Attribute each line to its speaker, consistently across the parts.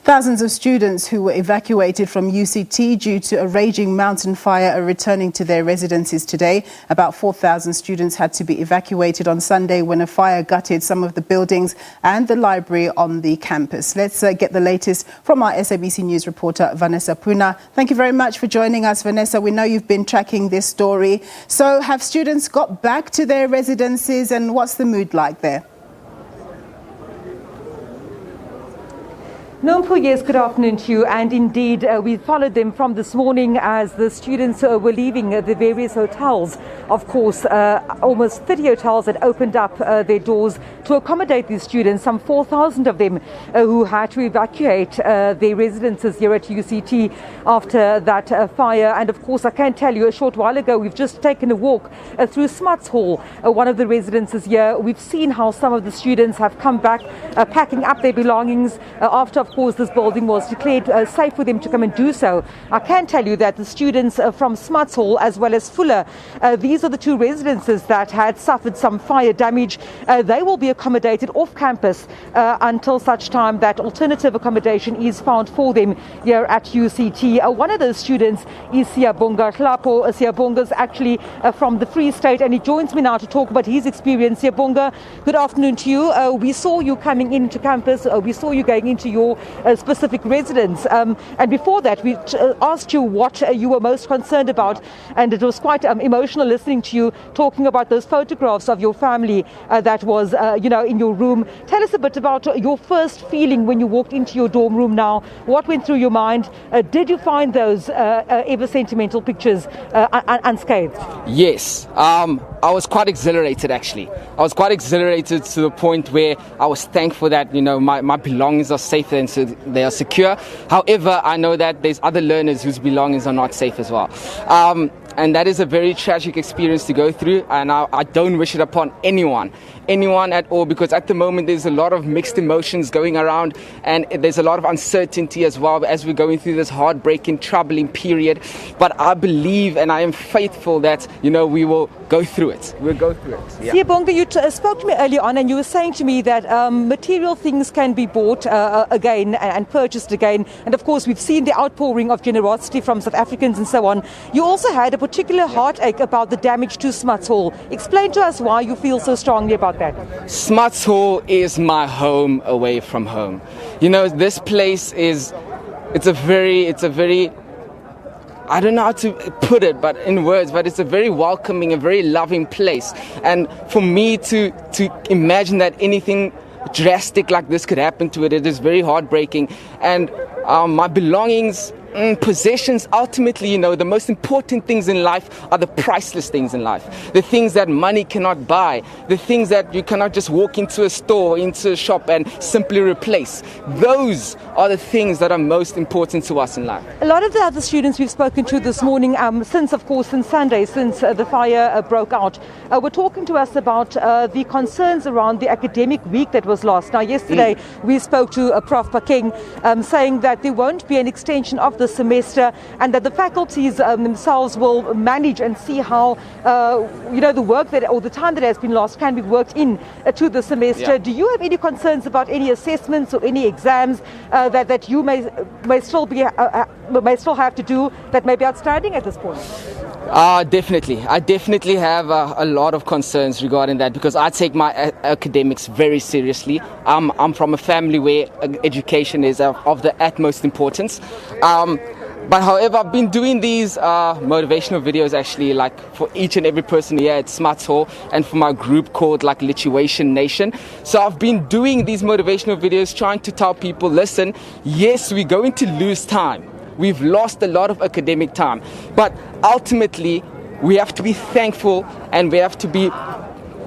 Speaker 1: Thousands of students who were evacuated from UCT due to a raging mountain fire are returning to their residences today. About 4,000 students had to be evacuated on Sunday when a fire gutted some of the buildings and the library on the campus. Let's get the latest from our SABC News reporter, Vanessa Poona. Thank you very much for joining us, Vanessa. We know you've been tracking this story. So have students got back to their residences, and what's the mood like there?
Speaker 2: Nompu, yes, good afternoon to you. And indeed, we followed them from this morning as the students were leaving the various hotels. Of course, almost 30 hotels had opened up their doors to accommodate these students, some 4,000 of them who had to evacuate their residences here at UCT after that fire. And of course, I can tell you, a short while ago, we've just taken a walk through Smuts Hall, one of the residences here. We've seen how some of the students have come back, packing up their belongings after, of course, this building was declared safe for them to come and do so. I can tell you that the students from Smuts Hall as well as Fuller, these are the two residences that had suffered some fire damage. They will be accommodated off campus until such time that alternative accommodation is found for them here at UCT. One of those students is Siyabonga Hlapo. Siyabonga is actually from the Free State, and he joins me now to talk about his experience. Siyabonga, good afternoon to you. We saw you coming into campus. We saw you going into your specific residence. And before that, we asked you what you were most concerned about, and it was quite emotional listening to you talking about those photographs of your family that was, in your room. Tell us a bit about your first feeling when you walked into your dorm room now. What went through your mind? Did you find those ever sentimental pictures unscathed?
Speaker 3: Yes. I was quite exhilarated, actually. I was quite exhilarated to the point where I was thankful that, my belongings are safe and so they are secure. However, I know that there's other learners whose belongings are not safe as well. And that is a very tragic experience to go through, and I don't wish it upon anyone at all, because at the moment there's a lot of mixed emotions going around, and there's a lot of uncertainty as well as we're going through this heartbreaking, troubling period. But I believe and I am faithful that, we will go through it. We'll go through it.
Speaker 2: Yeah. Siyabonga, you spoke to me earlier on, and you were saying to me that material things can be bought again and purchased again. And of course, we've seen the outpouring of generosity from South Africans and so on. You also had a particular heartache about the damage to Smuts Hall. Explain to us why you feel so strongly about that.
Speaker 3: Smuts Hall is my home away from home. This place it's a very I don't know how to put it, but in words, but it's a very welcoming, a very loving place. And for me to imagine that anything drastic like this could happen to it is very heartbreaking. And my belongings, possessions, ultimately, the most important things in life are the priceless things in life. The things that money cannot buy, the things that you cannot just walk into a store, into a shop and simply replace. Those are the things that are most important to us in life.
Speaker 2: A lot of the other students we've spoken to this morning, since Sunday, since the fire broke out, were talking to us about the concerns around the academic week that was lost. Now, yesterday we spoke to Prof. Pakeng saying that there won't be an extension of the semester, and that the faculties themselves will manage and see how the work that, or the time that has been lost, can be worked in to the semester. Do you have any concerns about any assessments or any exams that you may still have to do that may be outstanding at this point?
Speaker 3: Definitely. I definitely have a lot of concerns regarding that, because I take my academics very seriously. I'm from a family where education is of the utmost importance. But however, I've been doing these motivational videos actually, like for each and every person here at Smuts Hall, and for my group called Lituation Nation. So I've been doing these motivational videos trying to tell people, listen, yes, we're going to lose time. We've lost a lot of academic time, but ultimately we have to be thankful and we have to be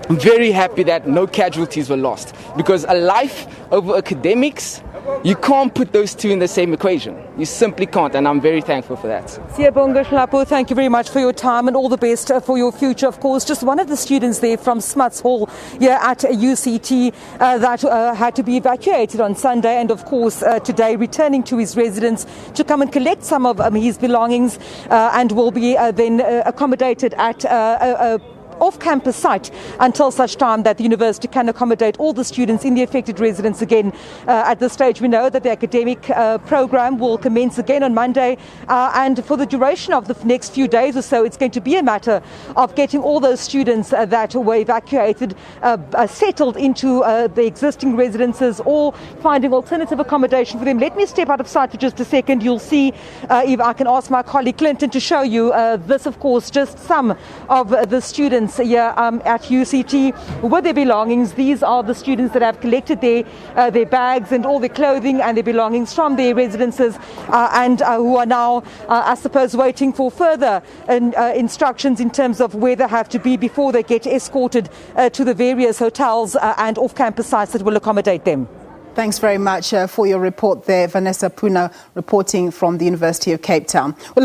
Speaker 3: very happy that no casualties were lost, because a life over academics, you can't put those two in the same equation. You simply can't, and I'm very thankful for that.
Speaker 2: Siyabonga Hlapo, thank you very much for your time and all the best for your future. Of course, just one of the students there from Smuts Hall here at UCT that had to be evacuated on Sunday, and of course today returning to his residence to come and collect some of his belongings and will be then accommodated at off-campus site until such time that the university can accommodate all the students in the affected residence again. At this stage, we know that the academic program will commence again on Monday, and for the duration of the next few days or so, it's going to be a matter of getting all those students that were evacuated settled into the existing residences or finding alternative accommodation for them. Let me step out of sight for just a second. You'll see if I can ask my colleague Clinton to show you this, of course, just some of the students here at UCT with their belongings. These are the students that have collected their bags and all their clothing and their belongings from their residences and who are now, I suppose, waiting for further instructions in terms of where they have to be before they get escorted to the various hotels and off-campus sites that will accommodate them.
Speaker 1: Thanks very much for your report there, Vanessa Poona, reporting from the University of Cape Town. Well,